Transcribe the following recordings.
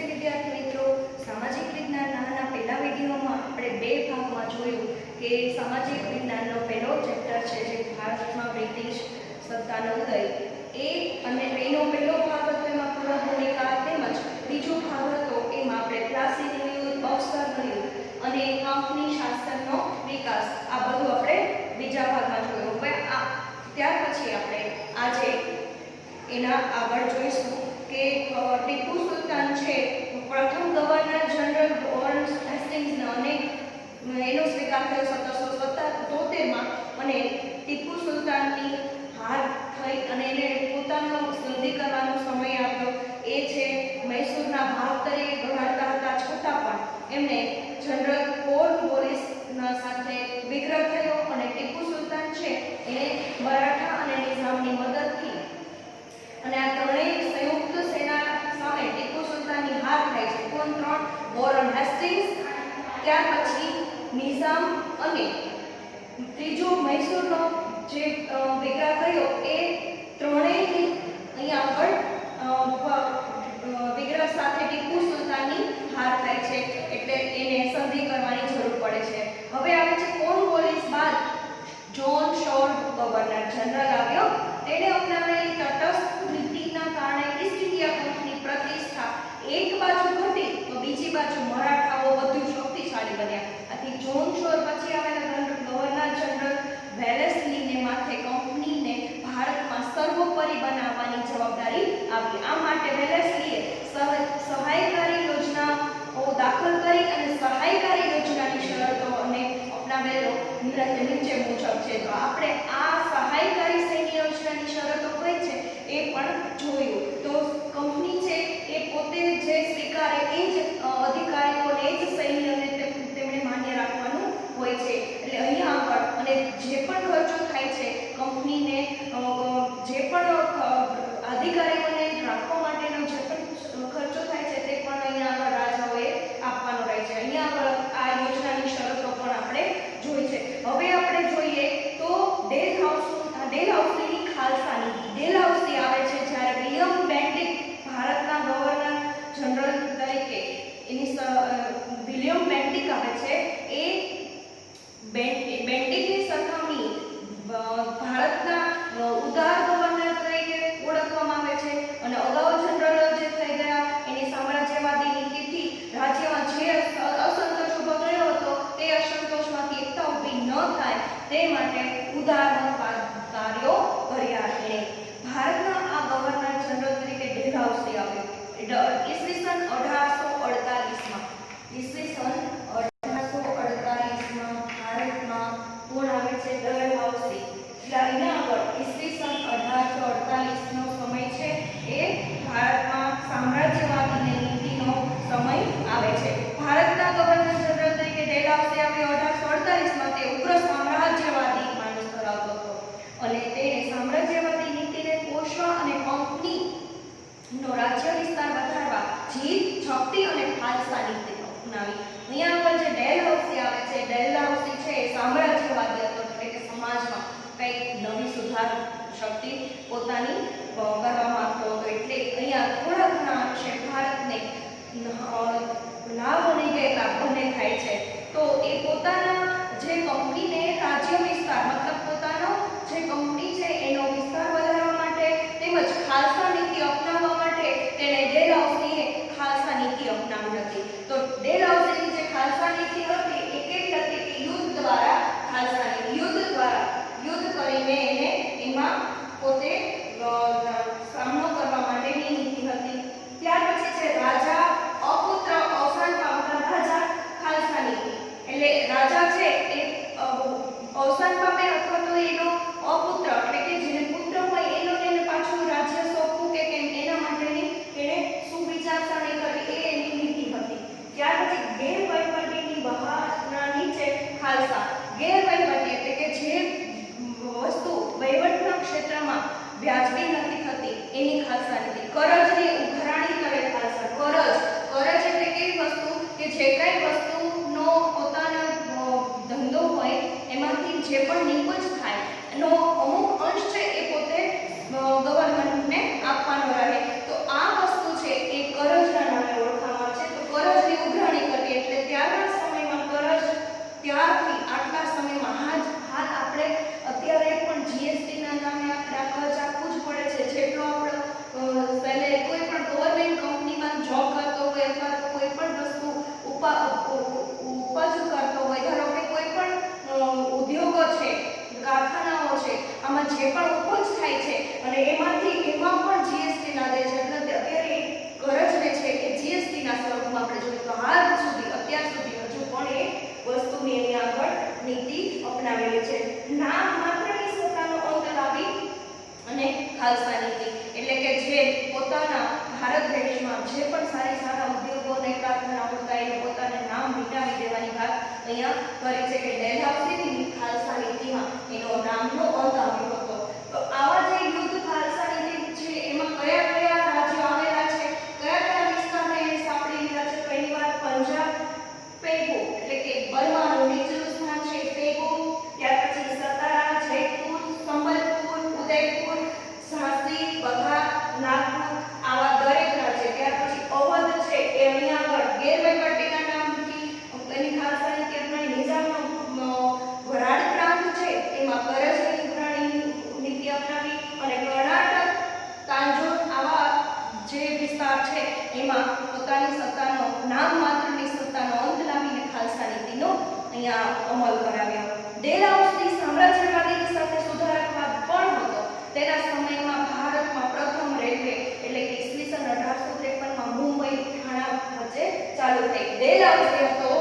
નમસ્તે વિદ્યાર્થી મિત્રો, સામાજિક વિજ્ઞાનના પહેલા વિડીયોમાં આપણે બે ભાગમાં જોયું કે સામાજિક વિજ્ઞાનનો પહેલો ચેપ્ટર છે જે ભારતમાં બ્રિટિશ સત્તાનો ઉદય એ અને એનો પહેલો ભાગ હતો એમાં પૂર્વ ભૂમિકા તેમજ બીજો ભાગ હતો એમાં આપણે પ્લાસીનું યુદ્ધ, અવસરનું યુદ્ધ અને કંપની શાસનનો વિકાસ આ બધું આપણે બીજા ભાગમાં જોયું. હવે ત્યાર પછી આપણે આજે એના આગળ જોઈશું કે ટીપુ સુલતાન છે પ્રથમ ગવર્નર જનરલ વોરેન હેસ્ટિંગ્સને અને એનો સ્વીકાર થયો 1773માં અને ટીપુ સુલતાનની હાર થઈ અને એને પોતાનો સંધિ કરવાનો સમય આવ્યો. એ છે મૈસૂરના ભાગ તરીકે ગણાતા હતા છતાં પણ એમને જનરલ કોર્નવોલિસના સાથે વિગ્રહ થયો અને ટીપુ સુલતાન છે એને મરાઠા અને નિઝામની મદદથી અને આ ત્રણેય સંયુક્ત સેના સામે ટીપુ સુલતાનની હાર થાય છે. કોણ ત્રણ? વોરેન હેસ્ટિંગ્સ, ત્યાર પછી નિઝામ અને ત્રીજો મૈસૂરનો જે વિગ્રહ થયો એ ત્રણેયની અહીંયા આગળ વિગ્રહ સાથે ટીપુ સુલતાનની હાર થાય છે એટલે એને સંધિ કરવાની જરૂર પડે છે. હવે આવે છે કોર્નવોલિસ બાદ જોન શોર ગવર્નર જનરલ આવ્યો. તેણે અપનાવેલી તટસ્થ નીતિના કારણે ઈસ્ટ ઇન્ડિયા કંપની પ્રતિષ્ઠા એક બાજુ ઘટી તો બીજી બાજુ મરાઠાઓ વધુ શક્તિશાળી બન્યા. આથી જોન શોર પછી આવેલા ગવર્નર જનરલ વેલેસ્લીને માથે કંપનીને ભારતમાં સર્વોપરી બનાવવાની જવાબદારી આપી. આ માટે વેલેસ્લીએ સહાયકારી યોજનાઓ દાખલ કરી અને સહાયકારી યોજનાની શરતો અને અપનાવેલો નીચે મુજબ છે. તો આપણે આ સહાયકારી સૈન્ય યોજનાની શરતો કઈ છે એ પણ જોયું. તો કંપની છે એ પોતે જે સ્વીકારે એ જ અધિકારીઓને જ સૈન્યને તેમણે માન્ય રાખવાનું હોય છે. એટલે અહીંયા આગળ અને જે પણ ખર્ચો થાય છે કંપનીને જે પણ અધિકારીઓને રાખવા માટેનો જે પણ ખર્ચો થાય છે તે પણ અહીંયા આગળ રાજાઓએ આપવાનો રહે છે. અહીંયા આગળ આ યોજનાની શરતો પણ આપણે જોઈ છે. હવે આપણે જોઈએ તો ડેલહાઉસીની ખાલસા નીતિ. ડેલહાઉસી આવે છે જ્યારે વિલિયમ બેન્ટિક ભારતના ગવર્નર જનરલ તરીકે વિલિયમ બેન્ટિક આવે છે એ બેન્ટિકની સરખામણી ભારતના ઉદાર ગવર્નર તરીકે ઓળખવામાં આવે છે અને અગાઉ જનરલ જે થઈ ગયા એની સામ્રાજ્યવાદી નીતિથી રાજ્યમાં જે અસંતોષ ઉભો થયો હતો તે અસંતોષમાંથી એકતા ઊભી ન થાય તે માટે ઉદાર કાર્યો કર્યા. એણે ભારતના આ ગવર્નર જનરલ તરીકે ડેલહાઉસી આવ્યો ઈસવીસન 1848માં. ઈસવીસન 1848માં ભારતમાં કોણ આવે છે? ડેલહાઉસી. અહીંયા આગળ ઈસવીસન 1848નો સમય છે એ ભારતમાં સામ્રાજ્યવાદી નીતિનો સમય આવે છે. ભારતના ગવર્નર જનરલ તરીકે ડેલહાઉસી આવ્યો 1848માં. તે ઉગ્ર સામ્રાજ્યવાદી માનસ ધરાવતો હતો અને તેણે સામ્રાજ્યવાદી નીતિને પોષવા અને કંપનીનો રાજ્ય વિસ્તાર વધારવા જીત, શક્તિ અને ખાલસા નીતિ અપનાવી. અહીંયા આગળ જે ડેલહાઉસી આવે છે, ડેલહાઉસી છે એ સામ્રાજ્યવાદી હતો એટલે કે સમાજમાં કંઈક નવી સુધાર શક્તિ પોતાની કરવા માંગતો હતો. એટલે અહીંયા થોડા ઘણા અંશે ભારતને લાભ અને ગેરલાભ બંને થાય છે. તો એ પોતાના જે કંપનીને રાજ્ય વિસ્તાર મતલબ પોતાનો જે કંપની છે એનો વિસ્તાર વધારવા માટે તેમજ ખાલસા નીતિ અપનાવવા માટે તેણે ડેલહાઉસીએ ખાલસા નીતિ અપનાવી હતી. તો ડેલહાઉસીની જે ખાલસા નીતિ હતી એ કેવી હતી કે યુદ્ધ દ્વારા ખાલસા નીતિ યુદ્ધ કરીને એને એમાં પોતે સામનો કરવા માટેની નીતિ હતી. ત્યાર પછી છે રાજા અપુત્ર અવસાન પામતા રાજા ખાલસા નીતિ. એટલે રાજા છે વાત અહીંયા કરી છે કે ડેલહાઉસીની ખાલસા નીતિમાં એનો નામનો અંત આવ્યો હતો. તો આવા જે યુદ્ધ ખાલસા નીતિ છે એમાં કયા કયા રાજ્યો આવેલા છે, કયા કયા વિસ્તારને સાંપડી લીધા છે? પહેલી વાત પંજાબ, પેગુ એટલે કે બર્માનું નીચલું સ્થાન છે પેગુ, ત્યાર પછી સતારા, જયપુર, સંબલપુર, ઉદયપુર, ઝાંસી, બઘા, નાગપુર આવા દરેક રાજ્ય. ત્યાર પછી અવધ છે એ અહીંયા આગળ ગેરવહીવટીના નામથી એની ખાલસા નીતિ અપનાવી. નિઝામનો વરાડ પ્રાંત છે એમાં કરજની ઉઘરાણી નીતિ અપનાવી અને કર્ણાટક, તાંજોર આવા જે વિસ્તાર છે એમાં પોતાની સત્તાનો નામ માત્રની સત્તાનો અંત લાવીને ખાલસા નીતિનો અહીંયા અમલ કરાવ્યો. ડેલહાઉસી સામ્રાજ્યવાદીની સાથે સુધારકવાદ પણ હતો. તેના સમયમાં ભારતમાં પ્રથમ રેલવે એટલે કે ઈસવીસન 1853માં મુંબઈ થાણા વચ્ચે ચાલુ થઈ. ડેલહાઉસી હતો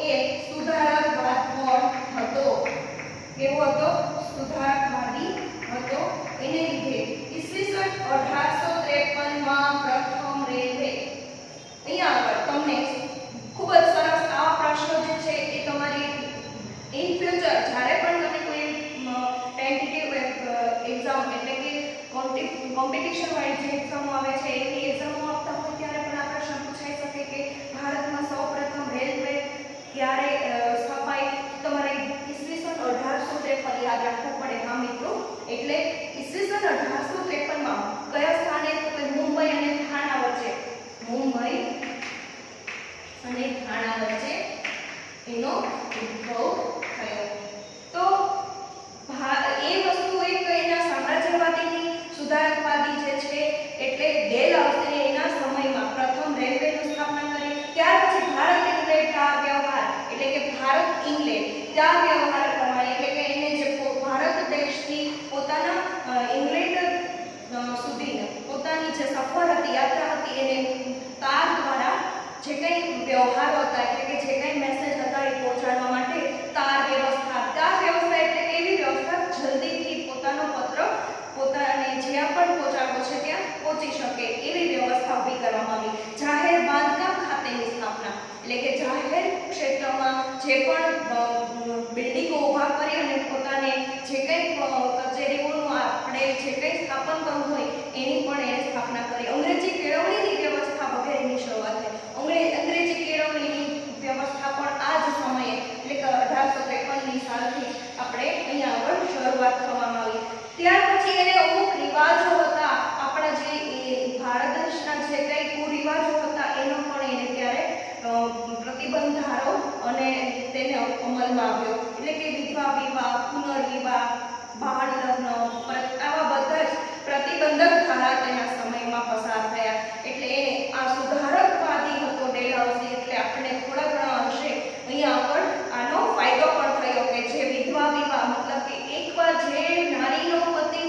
એ સુધારકવાદ પણ હતો. કેવો હતો? સુધારકવાદી હતો. એને લીધે ઈસવીસન 1853માં પ્રથમ રેલવે. અહીંયા આગળ તમને ખૂબ જ સરસ આવા પ્રશ્નો જે છે એ તમારી ઇન ફ્યુચર જ્યારે પણ તમે કોઈ ટેન્ટેટિવ એક્ઝામ એટલે કે કોમ્પિટિશન વાળી જે એક્ઝામો આવે છે એવી એક્ઝામો આપતા હોય ત્યારે પણ આ પ્રશ્ન પૂછાઈ શકે કે ભારતમાં સૌપ્રથમ રેલવે ક્યારે સ્થપાઈ. તમારે ઈસવીસન 1853 યાદ રાખવું પડે. હા મિત્રો, એટલે ઈસવીસન 1853માં કયા સ્થાને? તો મુંબઈ અને થાણા વચ્ચે, મુંબઈ અને થાણા વચ્ચે એનો ઉદ્ભવ થયો. તો એ વસ્તુ એક એના સામ્રાજ્યવાદીની સુધારકવાદી જે છે એટલે ડેલહાઉસીએ એના સમયમાં પ્રથમ રેલવેની સ્થાપના કરી. ત્યાર પછી ભારત ઇંગ્લેન્ડ વ્યવહાર એટલે કે ભારત ઇંગ્લેન્ડ ત્યાં વ્યવહાર પ્રમાણે એટલે કે એને જે ભારત દેશથી પોતાના ઇંગ્લેન્ડ સુધી પોતાની જે સફર હતી, યાત્રા હતી, એને તાર દ્વારા જે કંઈ વ્યવહારો હતા એટલે કે જે કંઈ મેસેજ હતા એ પહોંચાડવા માટે તાર વ્યવસ્થા. તાર વ્યવસ્થા એટલે કે એવી વ્યવસ્થા જલ્દીથી પોતાનો પત્ર પોતાને જ્યાં પણ પહોંચાડવો છે ત્યાં પહોંચી શકે એવી વ્યવસ્થા ઊભી કરવામાં આવી. જાહેર બાંધકામ ખાતેની સ્થાપના એટલે કે જાહેર ક્ષેત્રમાં જે પણ બિલ્ડિંગો ઊભા કરી અને પોતાને જે કંઈ કચેરીઓનું આપણે જે કંઈ સ્થાપન કરવું હોય એની પણ એને સ્થાપના કરી. અંગ્રેજી કેળવણીની વ્યવસ્થા વગેરેની શરૂઆત થઈ. અંગ્રેજી કેળવણીની વ્યવસ્થા પણ આ જ સમયે એટલે કે 1853ની સાલથી આપણે અહીંયા આગળ શરૂઆત કરવામાં આવી. ત્યાર પછી એને અમુક રિવાજો હતા આપણા જે ભારત દેશના જે કંઈ કુરિવાજો હતા એનો પણ એને ત્યારે પ્રતિબંધારો અને તેને અમલમાં આવ્યો. એટલે કે વિધવા વિવાહ, પુનર્વિવાહ, બાળ લગ્ન આવા બધા જ પ્રતિબંધક ધારા તેના સમયમાં પસાર થયા. એટલે એને આ સુધારકવાદી હતો ડેલહાઉસી. એટલે આપણે થોડા ઘણા અંશે અહીંયા આગળ આનો ફાયદો પણ થયો કે જે વિધવા વિવાહ મતલબ કે એકવાર જે નારીનો પતિ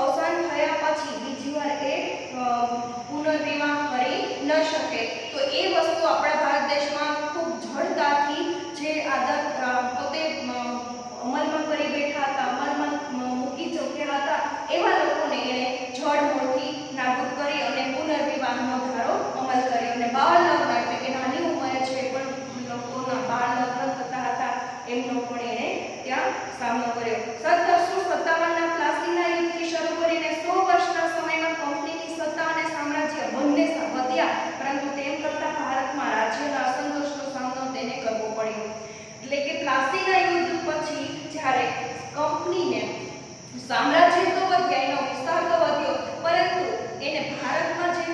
અવસાન થયા પછી બીજી વાર એ પુનર્વિવાહ કરી ન શકે તો એ વસ્તુ આપણા ભારત દેશમાં ખૂબ ઝડપથી જે આદત પોતે અમલમાં કરી બેઠા હતા, અમલમાં મૂકી ચૂક્યા હતા એવા લોકોને એને જડમૂળથી નાબૂદ કરી અને પુનર્વિવાહનો ધારો અમલ કર્યો. અને બાળ લગ્ન એટલે કે નાની ઉંમરે જે પણ લોકોના બાળ લગ્ન થતા હતા એમનો પણ એને ત્યાં સામનો કર્યો. 1757ના પ્લાસીના યુદ્ધથી શરૂ કરીને 100 વર્ષના સમયમાં કંપનીની સત્તા અને સામ્રાજ્ય બંને વધ્યા, પરંતુ તેમ કરતાં ભારતમાં રાજ્યના અસંતોષનો સામનો તેને કરવો પડ્યો. એટલે કે પ્લાસીના યુદ્ધ પછી જ્યારે કંપનીને સામ્રાજ્ય તો વધ્યા, એનો વિસ્તાર તો વધ્યો, પરંતુ એને ભારતમાં જે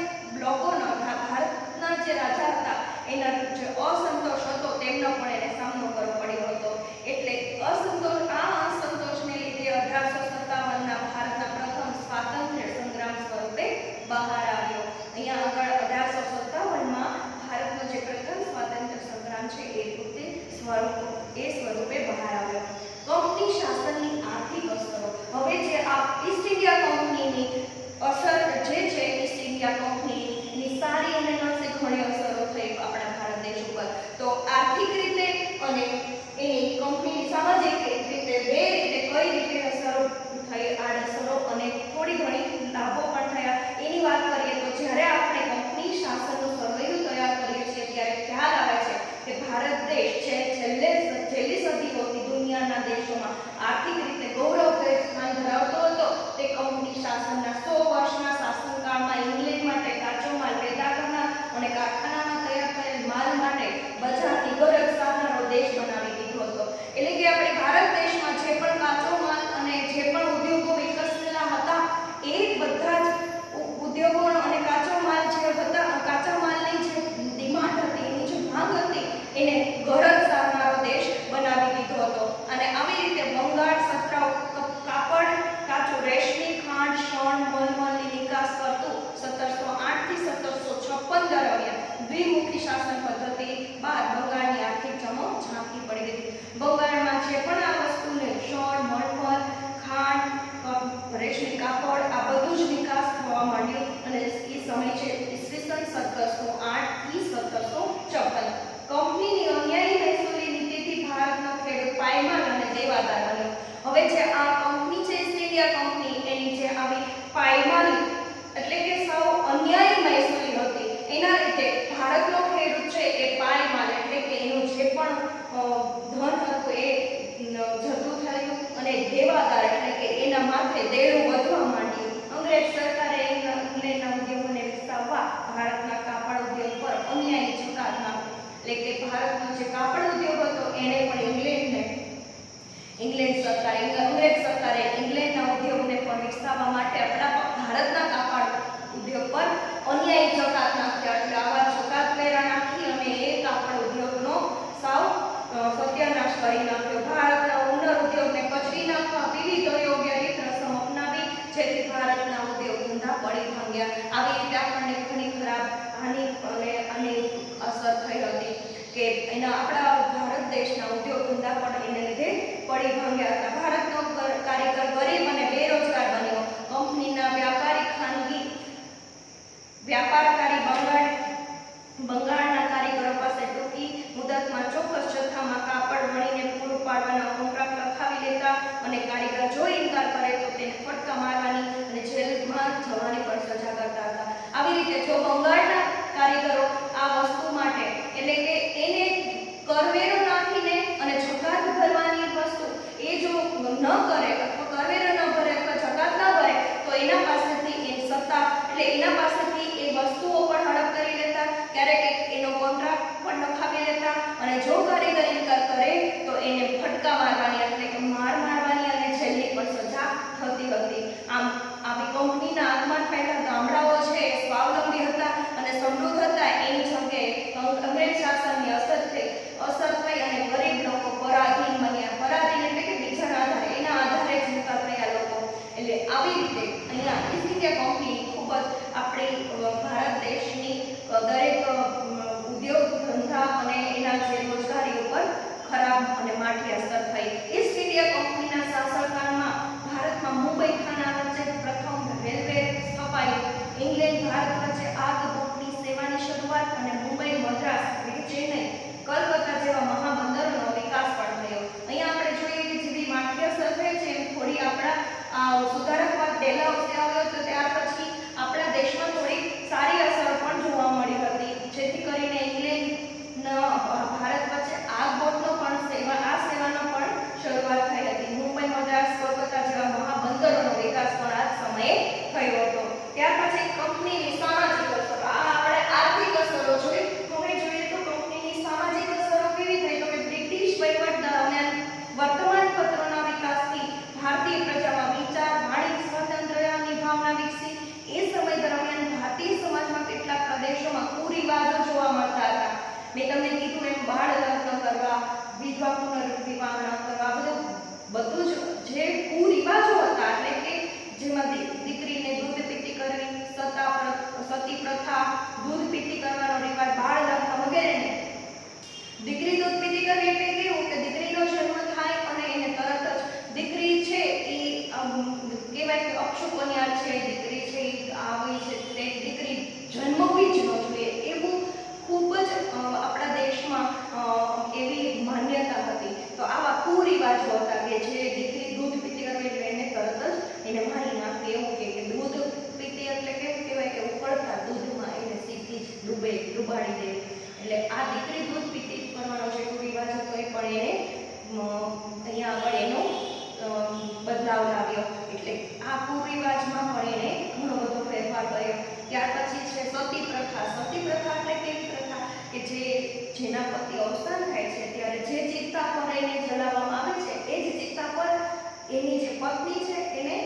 લોકોનો ભારતના જે રાજા હતા એના જે અસંતોષ હતો તેમનો પણ એને સામનો કરવો પડ્યો હતો. એટલે આ અસંતોષને લીધે 1857ના ભારતના પ્રથમ સ્વાતંત્ર્ય સંગ્રામ સ્વરૂપે બહાર આવ્યો. અહીંયા આગળ 1857માં ભારતનો જે પ્રથમ સ્વાતંત્ર્ય સંગ્રામ છે એ સ્વરૂપે બહાર આવ્યો. કંપની શાસનની આર્થિક અસરો. હવે જે આ ઈસ્ટ ઇન્ડિયા કંપનીની અસર જે છે, ઈસ્ટ ઇન્ડિયા કંપનીની સારી અને નરસી ઘણી અસરો થઈ આપણા ભારત દેશ ઉપર. તો આર્થિક રીતે અને એની કંપનીની સામાજિક રીતે બે રીતે કઈ રીતે અસરો થઈ, આડઅસરો અને થોડી ઘણી લાભો પણ થયા એની વાત કરીએ તો જ્યારે આપણે કંપની શાસનનું સરવૈયું તૈયાર કરીએ છીએ ત્યારે ખ્યાલ આવે છે કે ભારત દેશ છે છેલ્લે શાસન પદ્ધતિ બાદ બંગાળની આર્થિક ચમક ઝાંખી પડી હતી. બંગાળમાં જે પણ આ વસ્તુને શણ, મલમલ, ખાંડ, રેશમી કાપડ આ બધું જ નિકાસ થવા માંડ્યો અને એ સમય છે ઈસવીસન 1708 થી 1754. કંપનીની અન્યાયી મહેસૂલી નીતિથી ભારતનો ખેડૂત પાયમાલ અને દેવાદાર બન્યો. હવે જે આ કંપની છે ઈસ્ટ ઇન્ડિયા કંપની એની જે આવી પાયમાલ એટલે કે સાવ અન્યાયી મહેસૂલી હતી, એના લીધે ભારતનો ખેડૂત છે એ પાયમાલ એટલે કે એનું જે પણ ધન હતું એ જતું થયું અને દેવાદાર એટલે કે એના માથે દેણું વધવા માંડ્યું. અંગ્રેજ સરકારે ઇંગ્લેન્ડના ઉદ્યોગોને વિકસાવવા ભારતના કાપડ ઉદ્યોગ પર અન્યાયી જકાત નાખી. એટલે કે ભારતનો જે કાપડ ઉદ્યોગ હતો એને પણ અંગ્રેજ સરકારે ઇંગ્લેન્ડના ઉદ્યોગને પણ વિકસાવવા માટે આપણા ભારતના કાપડ ઉદ્યોગ પર અન્યાયી જકાત નાખ્યા. એટલે આવા જકાત વેરા નાખી અને એ કાપડ ઉદ્યોગનો સાવ સત્યાનાશ કરી નાખ્યો. ભારતના ઉન્નર ઉદ્યોગને કચરી નાખવા વિવિધ અયોગ્ય રીત રસમ અપનાવી જેથી ભારતના ઉદ્યોગ ધંધા પડી ભાંગ્યા. આવી રીતે આપણને ઘણી ખરાબ હાનિ અને આની અસર થઈ હતી કે એના આપણા ભારત દેશના ઉદ્યોગ ધંધા પણ એને લીધે પડી ભાંગ્યા હતા. ભારતનો કારીગર ગરીબ અને બેરોજગાર બન્યો. કંપનીના વ્યાપારકારી બંગાળના કારીગરો પાસે ટૂંકી મુદતમાં ચોક્કસ જથ્થામાં કાપડ વણીને પૂરું પાડવાના કોન્ટ્રાક્ટ લખાવી લેતા અને કારીગર જો ઇનકાર કરે તો તેને ફટકા મારવાની અને જેલમાં જવાની પણ સજા કરતા હતા. આવી રીતે જો બંગાળના કારીગરો આ વસ્તુ માટે એટલે કે એને કરવેરો નાખીને અને જકાત ભરવાની વસ્તુ એ જો ન કરે અથવા કરવેરો ન ભરે અથવા જકાત ન ભરે તો એના પાસેથી એ સત્તા એટલે એના પાસેથી એ વસ્તુઓ પણ હડપ કરી લેતા, ક્યારેક એનો કોન્ટ્રાક્ટ પણ લખાવી લેતા અને જો કારીગર ઇનકાર કરે તો એને ફટકા મારવાની એટલે કે મારવાની અને જેલની પણ સજા થતી હતી. આમ આવી કંપનીના આગમન પહેલા ગામડાઓ છે એ સ્વાવલંબી હતા અને સમૃદ્ધ હતા. એની જગ્યાએ અંગ્રેજ શાસનની અસર થઈ અને ગરીબ લોકો પરાધીન બન્યા. પરાધીન એટલે કે બીજાના આધારે એના આધારે જીવતા થયા લોકો. એટલે આવી રીતે અહીંયા ઈસ્ટ ઇન્ડિયા કંપની ખૂબ જ આપણી ભારત દેશની દરેક ઉદ્યોગ ધંધા અને એના જે રોજગારી ઉપર ખરાબ અને માઠી અસર થઈ. ઈસ્ટ ઇન્ડિયા કંપનીના શાસનકાળમાં ભારતમાં મુંબઈ ખાના વચ્ચે પ્રથમ રેલવે સ્થપાયું. ઇંગ્લેન્ડ ભારત વચ્ચે આગબોટની સેવાની શરૂઆત અને મુંબઈ, મદ્રાસ, ચેન્નઈ, કલકત્તા જેવા મહાબંદરોનો વિકાસ પણ થયો. અહીંયા આપણે જોઈએ કે જેવી માઠી અસર થઈ છે એમ થોડી આપણા સુધારકવાદ ડેલહાઉસે આવ્યો તો ત્યાર પછી આપણા દેશમાં થોડી સારી અસર પણ જોવા મળી હતી જેથી કરીને ઇંગ્લેન્ડના ભારત વચ્ચે આગબોટનો પણ સેવાનો પણ શરૂઆત થઈ હતી. મુંબઈ, મદ્રાસ, કલકત્તા જેવા મહાબંદરોનો વિકાસ પણ આ સમયે થયો હતો. ત્યાર પછી કંપનીની સામાજિક અસરો આપણે આર્થિક અસરો જોઈ. હવે જોઈએ તો કંપનીની સામાજિક અસરો કેવી થઈ તો કે બ્રિટિશ વહીવટ દરમિયાન વર્તમાનપત્રોના વિકાસથી ભારતીય પ્રજામાં વિચાર, વાણી સ્વાતંત્ર્યની ભાવના વિકસી. એ સમય દરમિયાન ભારતીય સમાજમાં કેટલાક પ્રદેશોમાં કુરિવાજો જોવા મળતા હતા. મેં તમને કીધું એમ બાળ લગ્ન કરવા, વિધવા પુનર્વિવાહ ન કરવા, બધું જ જે કુરિવાજો હતા એટલે કે જેમાં દીકરીને દૂધ પીતી કરવી, સતી પ્રથા, દૂધ પીતી કરવાનો રિવાજ, બાળ લગ્ન વગેરેને. દીકરી દૂધ પીતી કરવી એટલે કેવું કે દીકરીનો જન્મ થાય અને એને તરત જ દીકરી છે એ કહેવાય કે અપશુકન્યા છે, દીકરી છે એ આવી છે તે દીકરી જન્મવી જ ન જોઈએ એવું ખૂબ જ આપણા દેશમાં એવી માન્યતા હતી. તો આવા કુરિવાજો હતા કે જે દીકરી દૂધ પીતી કરવી એટલે એને તરત જ એને મારી નાખવી. એવું કે દૂધ પીતી એટલે કેવું કહેવાય કે ઉકળતા દૂધમાં એને સીધી જ ડૂબાડી દે. એટલે આ દીકરી દૂધ પીતી કરવાનો જે કુરિવાજ હતો એ પણ એને અહીંયા આગળ એનો બદલાવ લાવ્યો. એટલે આ કુરિવાજમાં પણ એને ઘણો બધો ફેરફાર કર્યો. ત્યાર પછી છે સતી પ્રથા. સતી પ્રથા એટલે કેવી પ્રથા કે જેના પતિ અવસાન થાય છે ત્યારે જે ચિતા પર એને જલાવવામાં આવે છે એ જ ચિતા પર એની જે પત્ની છે એને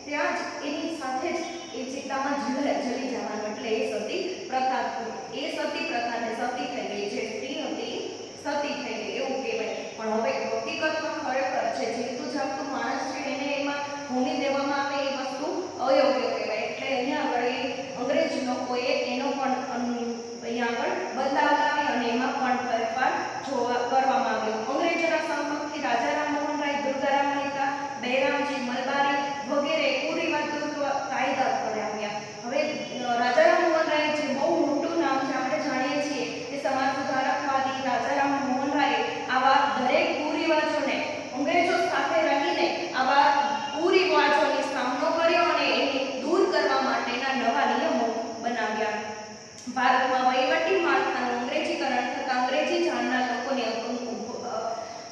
ત્યાં જ એની સાથે જ એ ચિતામાં જલી જવાનું એટલે એ સતી પ્રથા. એ સતી પ્રથાને સતી થઈ ગઈ, જે સ્ત્રી હતી સતી થઈ ગઈ એવું કહેવાય. પણ હવે હકીકતમાં ખરેખર છે જીવતું જાગતું માણસ છે એને એમાં હોમી દેવામાં આવે એ વસ્તુ અયોગ્ય કહેવાય. એટલે અહીંયા આગળ અંગ્રેજ લોકોએ એનો પણ અહીંયા આગળ બદલાવ લાવ્યો જટિલ માળખાનું અંગ્રેજીકરણ થતાં અંગ્રેજી જાણનાર લોકોની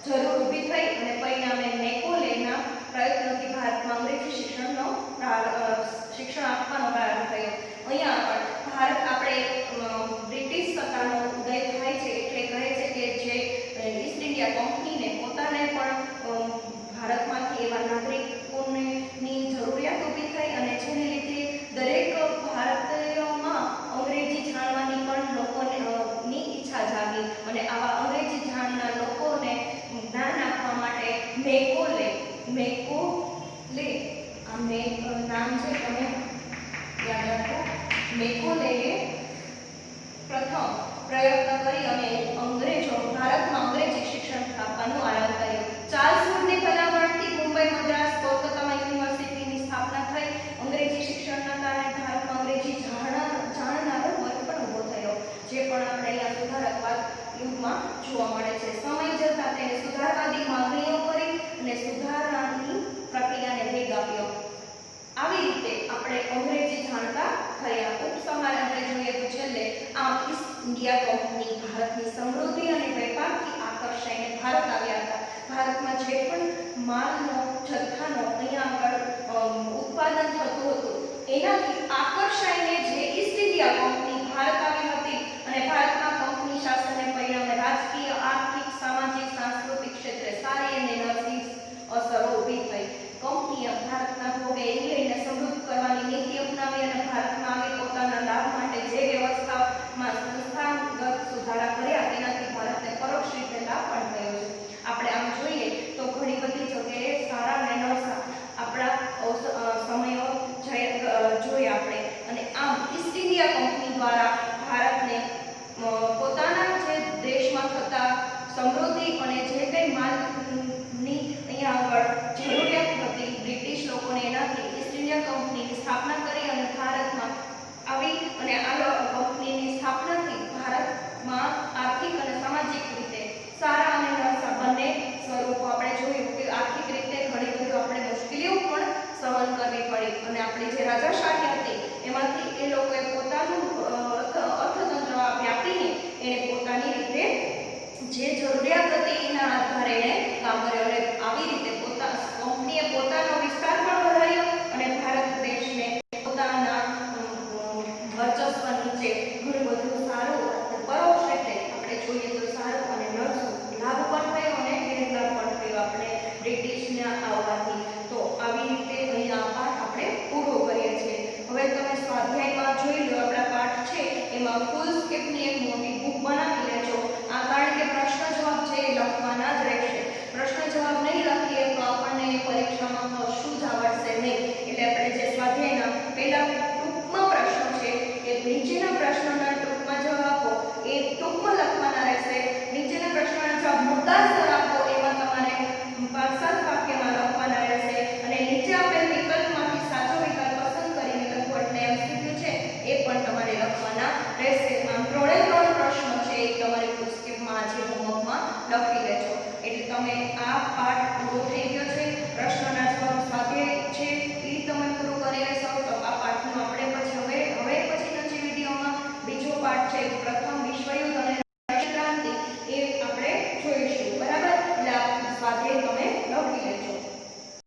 જરૂર ઊભી થઈ અને પરિણામે મેકોલેના પ્રયત્નોથી ભારતમાં અંગ્રેજી શિક્ષણ આપવાનો પ્રારંભ થયો. અહીંયા પણ ભારત આપણે બ્રિટિશ સત્તાનો ઉદય થાય છે એટલે કહે છે કે જે ઈસ્ટ ઇન્ડિયા કંપનીને પોતાને પણ ભારતમાંથી એવા નાગરિકોની જરૂરિયાત ઊભી થઈ અને જેને લીધે દરેક ભારતીયોમાં અંગ્રેજી જાણવાની પણ લોકોની ઈચ્છા જાગી અને આવા અંગ્રેજી જાણનાર લોકોને જ્ઞાન આપવા માટે મેકોલે આ નામ છે તમે યાદ રાખો. મેકોલેએ પ્રથમ પ્રયત્ન કરી અને ભારતમાં અંગ્રેજી શિક્ષણ સ્થાપવાનું આરંભ કર્યો. ચાર્લ્સ વુડની ભલામણથી મુંબઈ, મદ્રાસ, કોલકાતામાં યુનિવર્સિટીની સ્થાપના થઈ. અંગ્રેજી શિક્ષણના કારણે ભારતમાં અંગ્રેજી જાણનારો વર્ગ પણ ઊભો થયો, જે પણ આપણે અહીંયા સુધારકવાદ યુગમાં જોવા મળે છે. સમય જતાં તેને સુધારવાદી માંગણીઓ કરી અને સુધારણાની પ્રક્રિયાને વેગ આપ્યો. આવી રીતે આપણે અંગ્રેજી જાણતા થયા. ઉપસંહાર આપણે જોઈએ તો છેલ્લે આમ ઈસ્ટ ઇન્ડિયા કંપની ભારતની સમૃદ્ધિ અને વેપારથી આકર્ષાઈને ભારત આવ્યા હતા. ભારતમાં જે પણ માલનો જથ્થાનો અહીંયા આગળ ઉત્પાદન થતું હતું એનાથી આકર્ષાઈને જે ઈસ્ટ ઇન્ડિયા